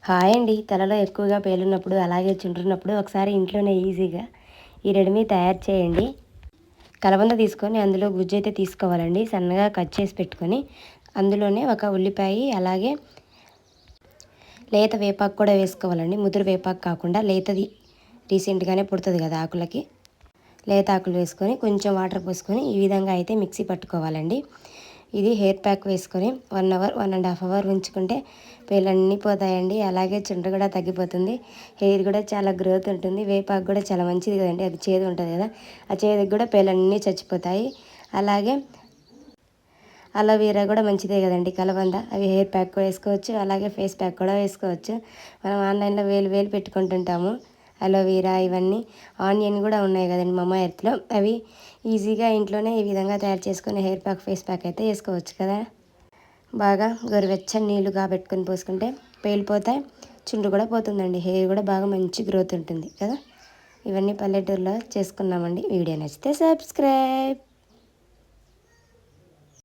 Hi అండి. తలలో ఎక్కువగా పేలున్నప్పుడు అలాగే చుండ్రున్నప్పుడు ఒకసారి ఇంట్లోనే ఈజీగా ఈ రెమెడీ తయారు చేయండి. కలబంద తీసుకొని అందులో గుజ్జు అయితే తీసుకోవాలండి. సన్నగా కట్ చేసి పెట్టుకొని అందులోనే ఒక ఉల్లిపాయ అలాగే లేత వేపాకు కూడా వేసుకోవాలండి. ముదురు వేపాకు కాకుండా లేతది రీసెంట్గానే పుడుతుంది కదా ఆకులకి, లేత ఆకులు వేసుకొని కొంచెం వాటర్ పోసుకొని ఈ విధంగా అయితే మిక్సీ పట్టుకోవాలండి. ఇది హెయిర్ ప్యాక్ వేసుకొని 1 అవర్ 1.5 అవర్ ఉంచుకుంటే పేలన్నీ పోతాయండి. అలాగే చుండ్రు కూడా తగ్గిపోతుంది. హెయిర్ కూడా చాలా గ్రోత్ ఉంటుంది. వేపాకు కూడా చాలా మంచిది కదండి, అది చేదు ఉంటుంది కదా, ఆ చేదుకి కూడా పేలన్నీ చచ్చిపోతాయి. అలాగే అలోవెరా కూడా మంచిదే కదండి, కలబంద. అవి హెయిర్ ప్యాక్ కూడా వేసుకోవచ్చు, అలాగే ఫేస్ ప్యాక్ కూడా వేసుకోవచ్చు. మనం ఆన్లైన్లో వేలు పెట్టుకుంటుంటాము. అలోవెరా ఇవన్నీ, ఆనియన్ కూడా ఉన్నాయి కదండి మమ్మా ఎర్త్లో, అవి ఈజీగా ఇంట్లోనే ఈ విధంగా తయారు చేసుకొని హెయిర్ ప్యాక్ ఫేస్ ప్యాక్ అయితే వేసుకోవచ్చు కదా. బాగా గోరువెచ్చని నీళ్ళు కాబెట్టుకొని పోసుకుంటే పేలిపోతాయి, చుండ్రు కూడా పోతుందండి. హెయిర్ కూడా బాగా మంచి గ్రోత్ ఉంటుంది కదా. ఇవన్నీ పల్లెటూరులో చేసుకున్నామండి. వీడియో నచ్చితే సబ్స్క్రైబ్.